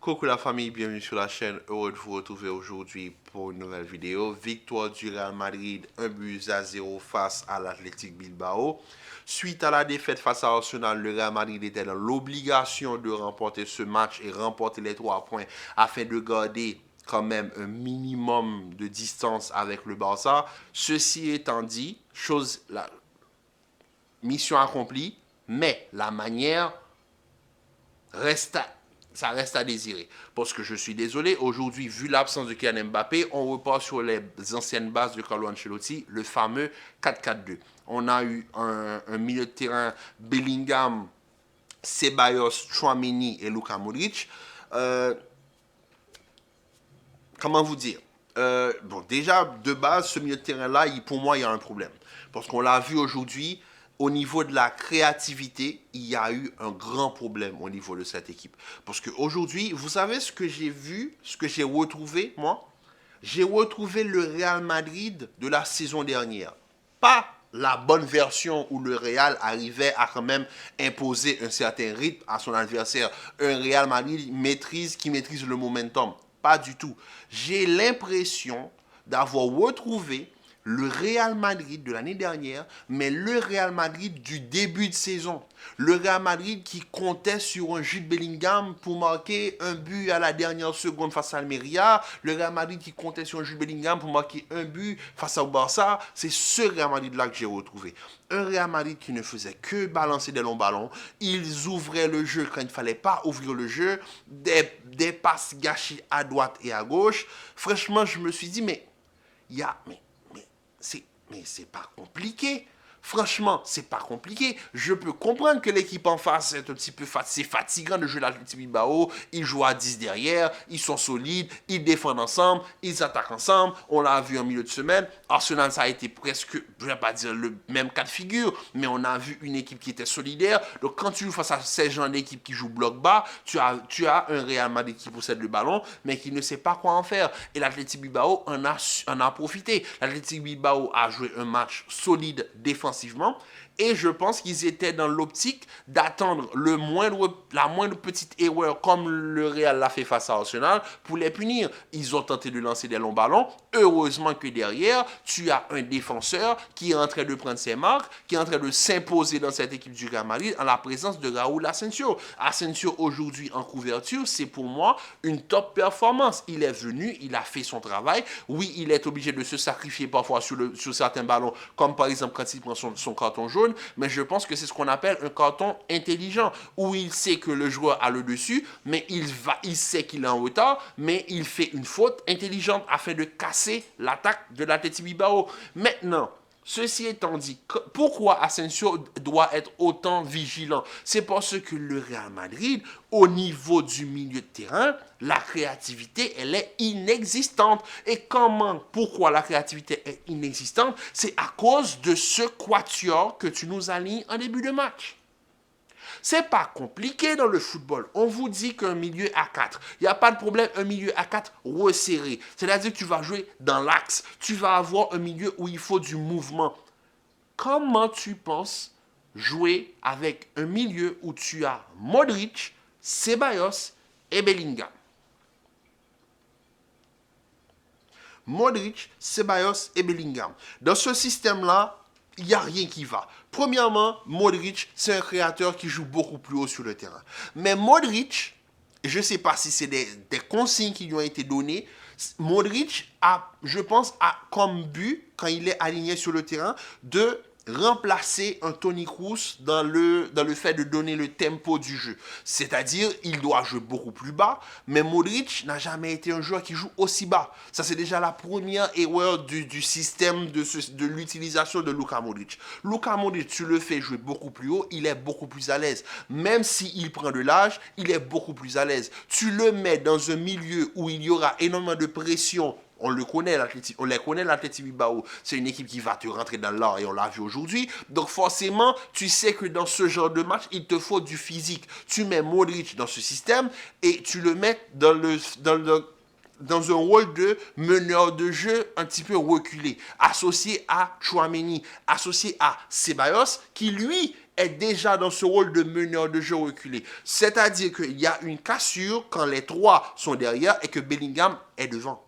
Coucou la famille, bienvenue sur la chaîne. Heureux de vous retrouver aujourd'hui pour une nouvelle vidéo. Victoire du Real Madrid, 1-0 face à l'Athletic Bilbao. Suite à la défaite face à Arsenal, le Real Madrid était dans l'obligation de remporter ce match et remporter les 3 points afin de garder quand même un minimum de distance avec le Barça. Ceci étant dit, la mission accomplie, mais la manière reste ça reste à désirer. Parce que je suis désolé, aujourd'hui, vu l'absence de Kylian Mbappé, on repart sur les anciennes bases de Carlo Ancelotti, le fameux 4-4-2. On a eu un milieu de terrain Bellingham, Ceballos, Tchouaméni et Luka Modric. Comment vous dire? Bon, déjà, de base, ce milieu de terrain-là, pour moi, il y a un problème. Parce qu'on l'a vu aujourd'hui, au niveau de la créativité, il y a eu un grand problème au niveau de cette équipe. Parce qu'aujourd'hui, vous savez ce que j'ai vu, ce que j'ai retrouvé, moi? J'ai retrouvé le Real Madrid de la saison dernière. Pas la bonne version où le Real arrivait à quand même imposer un certain rythme à son adversaire. Un Real Madrid qui maîtrise le momentum. Pas du tout. J'ai l'impression d'avoir retrouvé le Real Madrid de l'année dernière, mais le Real Madrid du début de saison. Le Real Madrid qui comptait sur un Jude Bellingham pour marquer un but à la dernière seconde face à Almeria. Le Real Madrid qui comptait sur un Jude Bellingham pour marquer un but face au Barça. C'est ce Real Madrid-là que j'ai retrouvé. Un Real Madrid qui ne faisait que balancer des longs ballons. Ils ouvraient le jeu quand il ne fallait pas ouvrir le jeu. Des passes gâchées à droite et à gauche. Franchement, je me suis dit, mais il y a... Mais c'est pas compliqué. Franchement, c'est pas compliqué. Je peux comprendre que l'équipe en face est un petit peu c'est fatigant de jouer l'Athletic Bilbao. Ils jouent à 10 derrière, ils sont solides, ils défendent ensemble, ils attaquent ensemble. On l'a vu en milieu de semaine. Arsenal, ça a été presque, je ne vais pas dire le même cas de figure, mais on a vu une équipe qui était solidaire. Donc quand tu joues face à ces gens d'équipe qui jouent bloc bas, tu as un Real Madrid qui possède le ballon, mais qui ne sait pas quoi en faire. Et l'Athletic Bilbao en a profité. L'Athletic Bilbao a joué un match solide défensivement. Et je pense qu'ils étaient dans l'optique d'attendre la moindre petite erreur comme le Real l'a fait face à Arsenal pour les punir. Ils ont tenté de lancer des longs ballons. Heureusement que derrière, tu as un défenseur qui est en train de prendre ses marques, qui est en train de s'imposer dans cette équipe du Real Madrid en la présence de Raúl Asensio. Asensio aujourd'hui en couverture, c'est pour moi une top performance. Il est venu, il a fait son travail. Oui, il est obligé de se sacrifier parfois sur certains ballons, comme par exemple quand il prend son carton jaune, mais je pense que c'est ce qu'on appelle un carton intelligent, où il sait que le joueur a le dessus, mais il sait qu'il est en retard, mais il fait une faute intelligente afin de casser l'attaque de l'Athletic Bilbao. Maintenant, ceci étant dit, pourquoi Asensio doit être autant vigilant? C'est parce que le Real Madrid, au niveau du milieu de terrain, la créativité, elle est inexistante. Et pourquoi la créativité est inexistante? C'est à cause de ce quatuor que tu nous alignes en début de match. C'est pas compliqué dans le football. On vous dit qu'un milieu à 4, il n'y a pas de problème, un milieu à 4 resserré. C'est-à-dire que tu vas jouer dans l'axe. Tu vas avoir un milieu où il faut du mouvement. Comment tu penses jouer avec un milieu où tu as Modric, Ceballos et Bellingham? Modric, Ceballos et Bellingham. Dans ce système-là, il n'y a rien qui va. Premièrement, Modric, c'est un créateur qui joue beaucoup plus haut sur le terrain. Mais Modric, je ne sais pas si c'est des consignes qui lui ont été données, Modric a, je pense, a comme but, quand il est aligné sur le terrain, de remplacer un Toni Kroos dans le fait de donner le tempo du jeu. C'est-à-dire, il doit jouer beaucoup plus bas, mais Modric n'a jamais été un joueur qui joue aussi bas. Ça, c'est déjà la première erreur du système de l'utilisation de Luka Modric. Luka Modric, tu le fais jouer beaucoup plus haut, il est beaucoup plus à l'aise. Même s'il prend de l'âge, il est beaucoup plus à l'aise. Tu le mets dans un milieu où il y aura énormément de pression. On les connaît, l'Athletic Bilbao. C'est une équipe qui va te rentrer dans l'art et on l'a vu aujourd'hui. Donc forcément, tu sais que dans ce genre de match, il te faut du physique. Tu mets Modric dans ce système et tu le mets dans un rôle de meneur de jeu un petit peu reculé, associé à Tchouaméni, associé à Ceballos, qui lui est déjà dans ce rôle de meneur de jeu reculé. C'est-à-dire qu'il y a une cassure quand les trois sont derrière et que Bellingham est devant.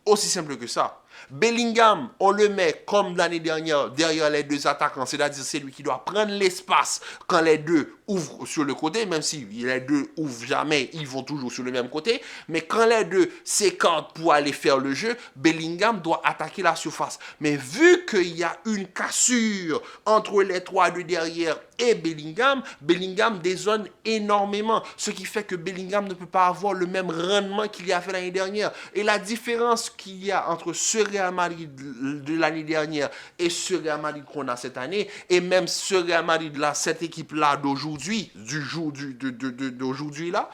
Aussi simple que ça. Bellingham, on le met comme l'année dernière derrière les deux attaquants, c'est-à-dire c'est lui qui doit prendre l'espace quand les deux ouvrent sur le côté, même si les deux ouvrent jamais, ils vont toujours sur le même côté, mais quand les deux s'écartent pour aller faire le jeu, Bellingham doit attaquer la surface. Mais vu qu'il y a une cassure entre les trois de derrière et Bellingham, Bellingham dézone énormément, ce qui fait que Bellingham ne peut pas avoir le même rendement qu'il y avait l'année dernière. Et la différence qu'il y a entre ce Real Madrid de l'année dernière et ce Real Madrid qu'on a cette année, et même ce Real Madrid là, cette équipe-là d'aujourd'hui, d'aujourd'hui là,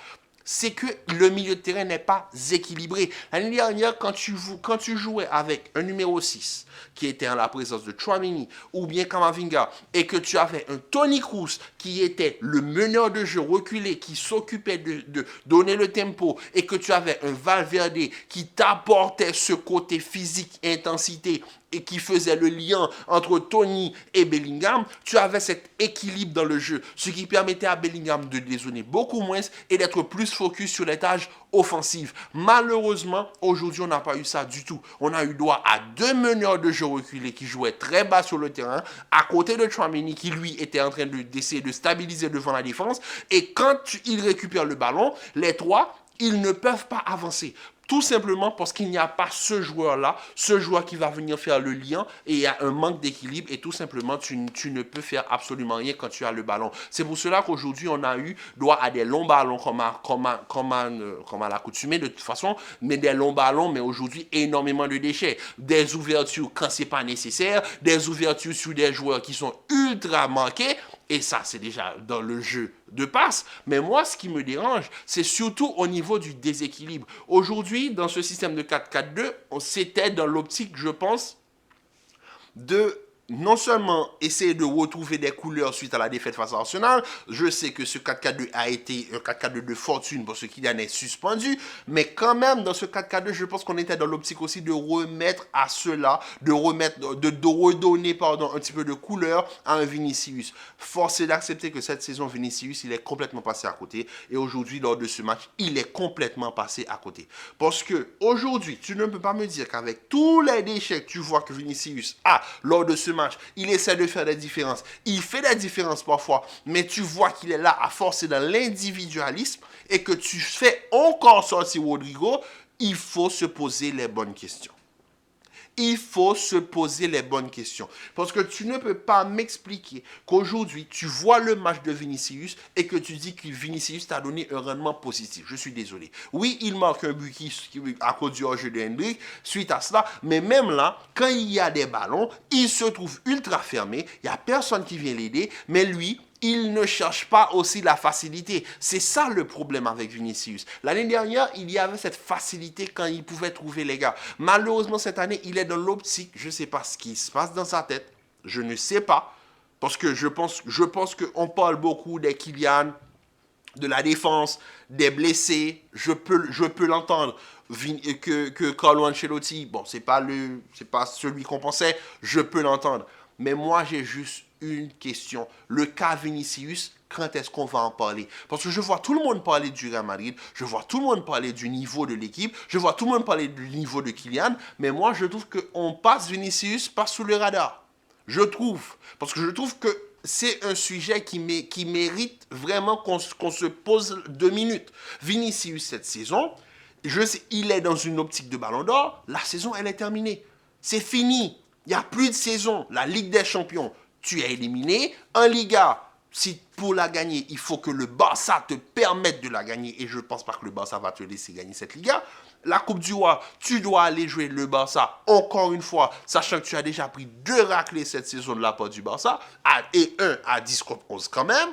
c'est que le milieu de terrain n'est pas équilibré. L'année dernière, quand tu jouais avec un numéro 6 qui était en la présence de Tchouaméni ou bien Camavinga et que tu avais un Toni Kroos qui était le meneur de jeu reculé qui s'occupait de donner le tempo et que tu avais un Valverde qui t'apportait ce côté physique, intensité et qui faisait le lien entre Tony et Bellingham, tu avais cet équilibre dans le jeu, ce qui permettait à Bellingham de dézonner beaucoup moins et d'être plus focus sur les tâches offensives. Malheureusement, aujourd'hui, on n'a pas eu ça du tout. On a eu droit à deux meneurs de jeu reculés qui jouaient très bas sur le terrain, à côté de Tchouaméni qui, lui, était en train d'essayer de stabiliser devant la défense. Et quand il récupère le ballon, les trois, ils ne peuvent pas avancer. Tout simplement parce qu'il n'y a pas ce joueur-là, ce joueur qui va venir faire le lien et il y a un manque d'équilibre et tout simplement tu ne peux faire absolument rien quand tu as le ballon. C'est pour cela qu'aujourd'hui on a eu droit à des longs ballons comme à l'accoutumée de toute façon, mais des longs ballons, mais aujourd'hui énormément de déchets. Des ouvertures quand c'est pas nécessaire, des ouvertures sur des joueurs qui sont ultra manqués. Et ça, c'est déjà dans le jeu de passe. Mais moi, ce qui me dérange, c'est surtout au niveau du déséquilibre. Aujourd'hui, dans ce système de 4-4-2, c'était dans l'optique, je pense, de non seulement essayer de retrouver des couleurs suite à la défaite face à Arsenal, je sais que ce 4-4-2 a été un 4-4-2 de fortune parce que Kylian est suspendu, mais quand même dans ce 4-4-2, je pense qu'on était dans l'optique aussi de remettre à cela, de redonner un petit peu de couleur à un Vinicius. Force est d'accepter que cette saison, Vinicius, il est complètement passé à côté et aujourd'hui, lors de ce match, il est complètement passé à côté. Parce que aujourd'hui, tu ne peux pas me dire qu'avec tous les déchets que tu vois que Vinicius a lors de ce match, il essaie de faire des différences. Il fait des différences parfois, mais tu vois qu'il est là à forcer dans l'individualisme et que tu fais encore sortir Rodrigo, il faut se poser les bonnes questions. Il faut se poser les bonnes questions. Parce que tu ne peux pas m'expliquer qu'aujourd'hui, tu vois le match de Vinicius et que tu dis que Vinicius t'a donné un rendement positif. Je suis désolé. Oui, il marque un but à cause du hors-jeu de Hendrick suite à cela. Mais même là, quand il y a des ballons, il se trouve ultra fermé. Il n'y a personne qui vient l'aider. Mais lui, il ne cherche pas aussi la facilité. C'est ça le problème avec Vinicius. L'année dernière, il y avait cette facilité quand il pouvait trouver les gars. Malheureusement, cette année, il est dans l'optique. Je ne sais pas ce qui se passe dans sa tête. Je ne sais pas. Parce que je pense qu'on parle beaucoup des Kylian, de la défense, des blessés. Je peux l'entendre. Que Carlo Ancelotti, bon, c'est pas celui qu'on pensait. Je peux l'entendre. Mais moi, j'ai juste une question. Le cas Vinicius, quand est-ce qu'on va en parler? Parce que je vois tout le monde parler du Real Madrid, je vois tout le monde parler du niveau de l'équipe, je vois tout le monde parler du niveau de Kylian, mais moi, je trouve qu'on passe Vinicius pas sous le radar. Je trouve. Parce que je trouve que c'est un sujet qui mérite vraiment qu'on se pose 2 minutes. Vinicius, cette saison, je sais, il est dans une optique de ballon d'or, la saison, elle est terminée. C'est fini. Il n'y a plus de saison. La Ligue des Champions, tu es éliminé. En Liga, si pour la gagner, il faut que le Barça te permette de la gagner. Et je ne pense pas que le Barça va te laisser gagner cette Liga. La Coupe du Roi, tu dois aller jouer le Barça encore une fois, sachant que tu as déjà pris 2 raclés cette saison de la part du Barça, et 1 à 10 contre 11 quand même.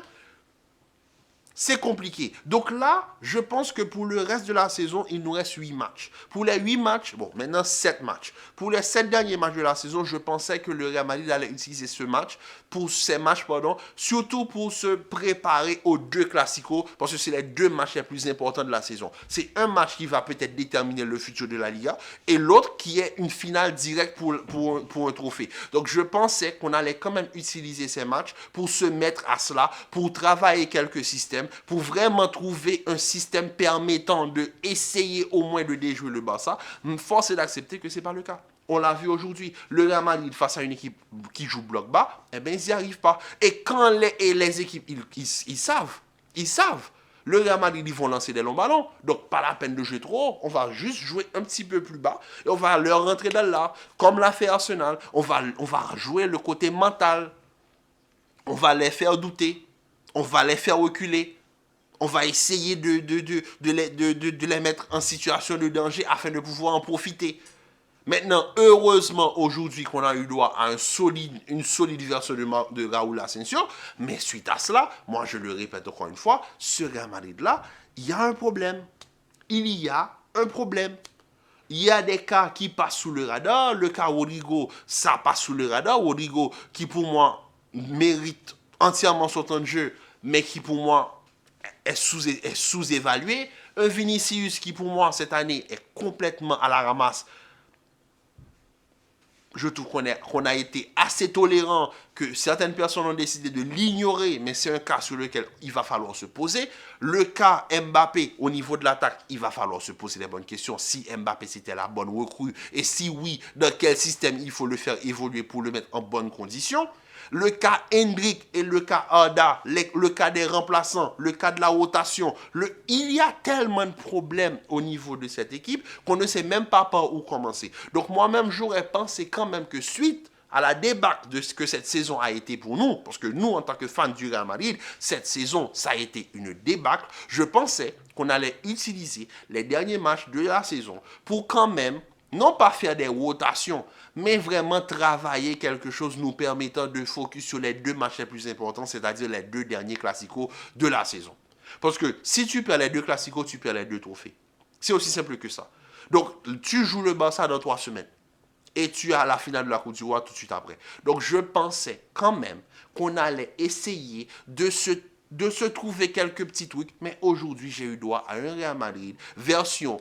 C'est compliqué. Donc là, je pense que pour le reste de la saison, il nous reste 8 matchs. Pour les 8 matchs, bon, maintenant 7 matchs. Pour les 7 derniers matchs de la saison, je pensais que le Real Madrid allait utiliser ces matchs, surtout pour se préparer aux deux classicos, parce que c'est les deux matchs les plus importants de la saison. C'est un match qui va peut-être déterminer le futur de la Liga, et l'autre qui est une finale directe pour un trophée. Donc je pensais qu'on allait quand même utiliser ces matchs pour se mettre à cela, pour travailler quelques systèmes, pour vraiment trouver un système permettant d'essayer au moins de déjouer le Barça. Force est d'accepter que ce n'est pas le cas. On l'a vu aujourd'hui, le Real Madrid face à une équipe qui joue bloc bas, eh bien, ils n'y arrivent pas. Et quand les équipes, ils savent. Le Real Madrid, ils vont lancer des longs ballons. Donc, pas la peine de jouer trop haut. On va juste jouer un petit peu plus bas. Et on va leur rentrer dans l'art. Comme l'a fait Arsenal. On va jouer le côté mental. On va les faire douter. On va les faire reculer. On va essayer de les mettre en situation de danger afin de pouvoir en profiter. Maintenant, heureusement, aujourd'hui, qu'on a eu droit à une solide version de Raúl Asensio, mais suite à cela, moi je le répète encore une fois, ce Real Madrid-là, il y a un problème. Il y a un problème. Il y a des cas qui passent sous le radar. Le cas Rodrigo, ça passe sous le radar. Rodrigo, qui pour moi mérite entièrement son temps de jeu, mais qui pour moi est sous-évalué. Un Vinicius qui pour moi cette année est complètement à la ramasse. Je trouve qu'on a été assez tolérant, que certaines personnes ont décidé de l'ignorer, mais c'est un cas sur lequel il va falloir se poser. Le cas Mbappé, au niveau de l'attaque, il va falloir se poser les bonnes questions. Si Mbappé, c'était la bonne recrue, et si oui, dans quel système il faut le faire évoluer pour le mettre en bonnes conditions. Le cas Hendrick et le cas Arda, le cas des remplaçants, le cas de la rotation. Il y a tellement de problèmes au niveau de cette équipe qu'on ne sait même pas par où commencer. Donc moi-même, j'aurais pensé quand même que suite à la débâcle de ce que cette saison a été pour nous, parce que nous, en tant que fans du Real Madrid, cette saison, ça a été une débâcle, je pensais qu'on allait utiliser les derniers matchs de la saison pour quand même non pas faire des rotations, mais vraiment travailler quelque chose nous permettant de focus sur les deux matchs les plus importants, c'est-à-dire les deux derniers classicos de la saison. Parce que si tu perds les deux classicos, tu perds les deux trophées. C'est aussi simple que ça. Donc, tu joues le Barça dans 3 semaines. Et tu as la finale de la Coupe du Roi tout de suite après. Donc, je pensais quand même qu'on allait essayer de se trouver quelques petits trucs. Mais aujourd'hui, j'ai eu droit à un Real Madrid version...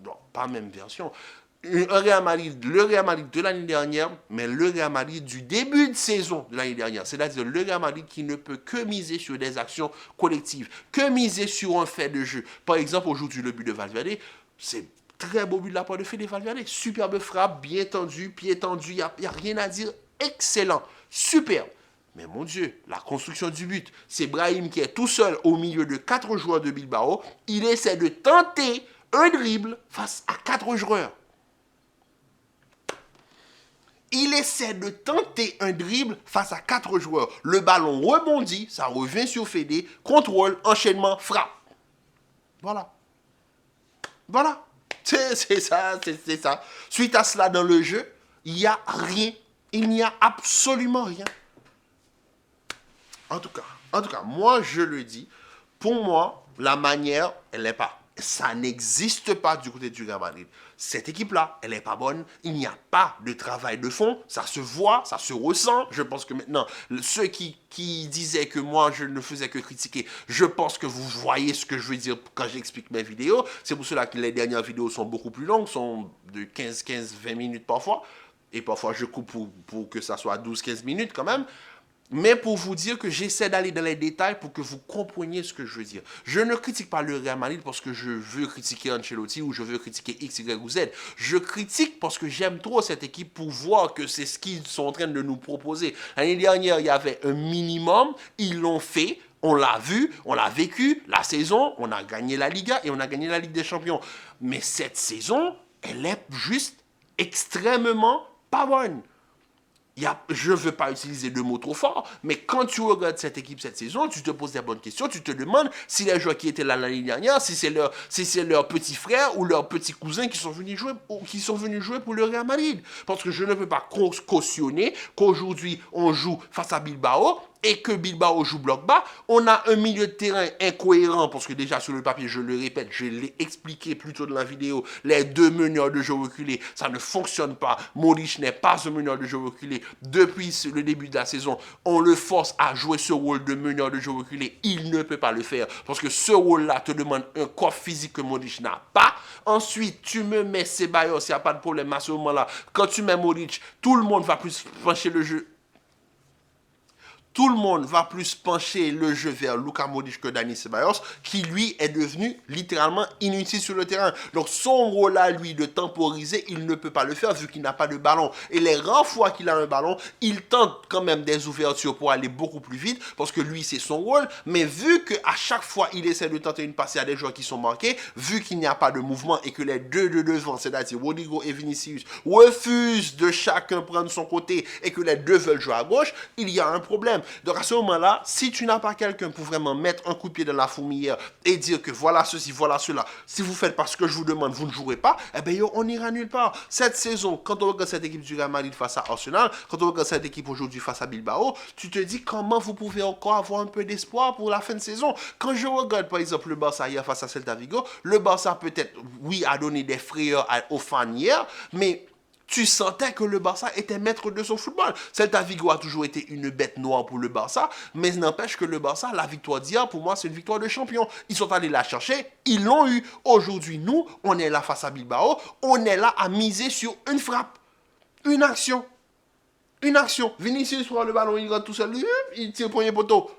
Non, pas même version. Le Real Madrid de l'année dernière, mais le Real Madrid du début de saison de l'année dernière. C'est-à-dire le Real Madrid qui ne peut que miser sur des actions collectives, que miser sur un fait de jeu. Par exemple, aujourd'hui, le but de Valverde, c'est très beau but de la part de Fede Valverde. Superbe frappe, bien tendu, pied tendu, il n'y a rien à dire. Excellent, superbe. Mais mon Dieu, la construction du but, c'est Brahim qui est tout seul au milieu de 4 joueurs de Bilbao. Il essaie de tenter un dribble face à 4 joueurs. Il essaie de tenter un dribble face à 4 joueurs. Le ballon rebondit, ça revient sur Fede, contrôle, enchaînement, frappe. Voilà. C'est ça. Suite à cela dans le jeu, il n'y a rien. Il n'y a absolument rien. En tout cas, moi je le dis, pour moi, la manière, elle n'est pas. Ça n'existe pas du côté du Real Madrid. Cette équipe-là, elle n'est pas bonne. Il n'y a pas de travail de fond. Ça se voit, ça se ressent. Je pense que maintenant, ceux qui disaient que moi, je ne faisais que critiquer, je pense que vous voyez ce que je veux dire quand j'explique mes vidéos. C'est pour cela que les dernières vidéos sont beaucoup plus longues, sont de 15-20 minutes parfois. Et parfois, je coupe pour que ça soit 12-15 minutes quand même. Mais pour vous dire que j'essaie d'aller dans les détails pour que vous compreniez ce que je veux dire. Je ne critique pas le Real Madrid parce que je veux critiquer Ancelotti ou je veux critiquer X, Y ou Z. Je critique parce que j'aime trop cette équipe pour voir que c'est ce qu'ils sont en train de nous proposer. L'année dernière, il y avait un minimum. Ils l'ont fait. On l'a vu, on l'a vécu. La saison, on a gagné la Liga et on a gagné la Ligue des Champions. Mais cette saison, elle est juste extrêmement pas bonne. Je ne veux pas utiliser de mots trop forts, mais quand tu regardes cette équipe cette saison, tu te poses des bonnes questions, tu te demandes si les joueurs qui étaient là l'année dernière, si c'est leur petit frère ou leur petit cousin qui sont venus jouer pour le Real Madrid. Parce que je ne peux pas cautionner qu'aujourd'hui on joue face à Bilbao et que Bilbao joue bloc bas, on a un milieu de terrain incohérent, parce que déjà sur le papier, je le répète, je l'ai expliqué plus tôt dans la vidéo, les deux meneurs de jeu reculés, ça ne fonctionne pas. Modric n'est pas un meneur de jeu reculé. Depuis le début de la saison, on le force à jouer ce rôle de meneur de jeu reculé. Il ne peut pas le faire, parce que ce rôle-là te demande un corps physique que Modric n'a pas. Ensuite, tu me mets Ceballos, il n'y a pas de problème à ce moment-là. Quand tu mets Modric, tout le monde va plus pencher le jeu. Tout le monde va plus pencher le jeu vers Luka Modric que Dani Ceballos, qui lui est devenu littéralement inutile sur le terrain. Donc son rôle à lui de temporiser, il ne peut pas le faire vu qu'il n'a pas de ballon. Et les rares fois qu'il a un ballon, il tente quand même des ouvertures pour aller beaucoup plus vite, parce que lui c'est son rôle. Mais vu qu'à chaque fois il essaie de tenter une passe à des joueurs qui sont marqués, vu qu'il n'y a pas de mouvement et que les deux de devant, c'est-à-dire Rodrigo et Vinicius, refusent de chacun prendre son côté et que les deux veulent jouer à gauche, il y a un problème. Donc à ce moment-là, si tu n'as pas quelqu'un pour vraiment mettre un coup de pied dans la fourmilière et dire que voilà ceci, voilà cela, si vous faites pas ce que je vous demande, vous ne jouerez pas, eh bien on n'ira nulle part. Cette saison, quand on regarde cette équipe du Real Madrid face à Arsenal, quand on regarde cette équipe aujourd'hui face à Bilbao, tu te dis comment vous pouvez encore avoir un peu d'espoir pour la fin de saison. Quand je regarde par exemple le Barça hier face à Celta Vigo, le Barça peut-être, oui, a donné des frayeurs aux fans hier, mais tu sentais que le Barça était maître de son football. Celta Vigo a toujours été une bête noire pour le Barça, mais n'empêche que le Barça, la victoire d'hier, pour moi, c'est une victoire de champion. Ils sont allés la chercher, ils l'ont eu. Aujourd'hui, nous, on est là face à Bilbao, on est là à miser sur une frappe, une action. Une action. Vinicius prend le ballon, il rentre tout seul, il tire le premier poteau.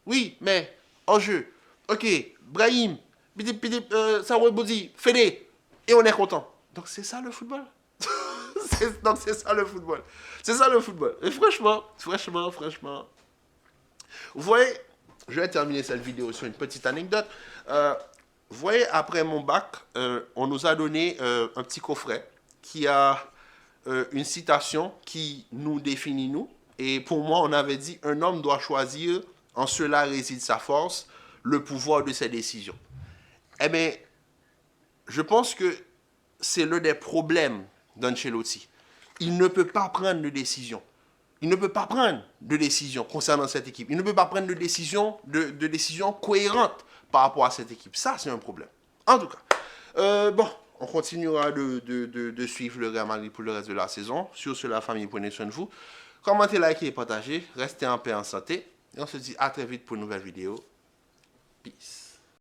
Oui, mais en jeu. Ok, Brahim, ça rebondit, Fede, et on est content. Donc c'est ça le football. Donc c'est ça le football. C'est ça le football. Et franchement. Vous voyez, je vais terminer cette vidéo sur une petite anecdote. Vous voyez, après mon bac, on nous a donné un petit coffret qui a une citation qui nous définit nous. Et pour moi, on avait dit, un homme doit choisir, en cela réside sa force, le pouvoir de ses décisions. Eh bien, je pense que c'est l'un des problèmes d'Ancelotti. Il ne peut pas prendre de décision. Il ne peut pas prendre de décision concernant cette équipe. Il ne peut pas prendre de décision cohérente par rapport à cette équipe. Ça, c'est un problème. En tout cas, bon, on continuera de suivre le Real Madrid pour le reste de la saison. Sur ce, la famille, prenez soin de vous. Commentez, likez et partagez. Restez en paix, en santé. Et on se dit à très vite pour une nouvelle vidéo. Peace.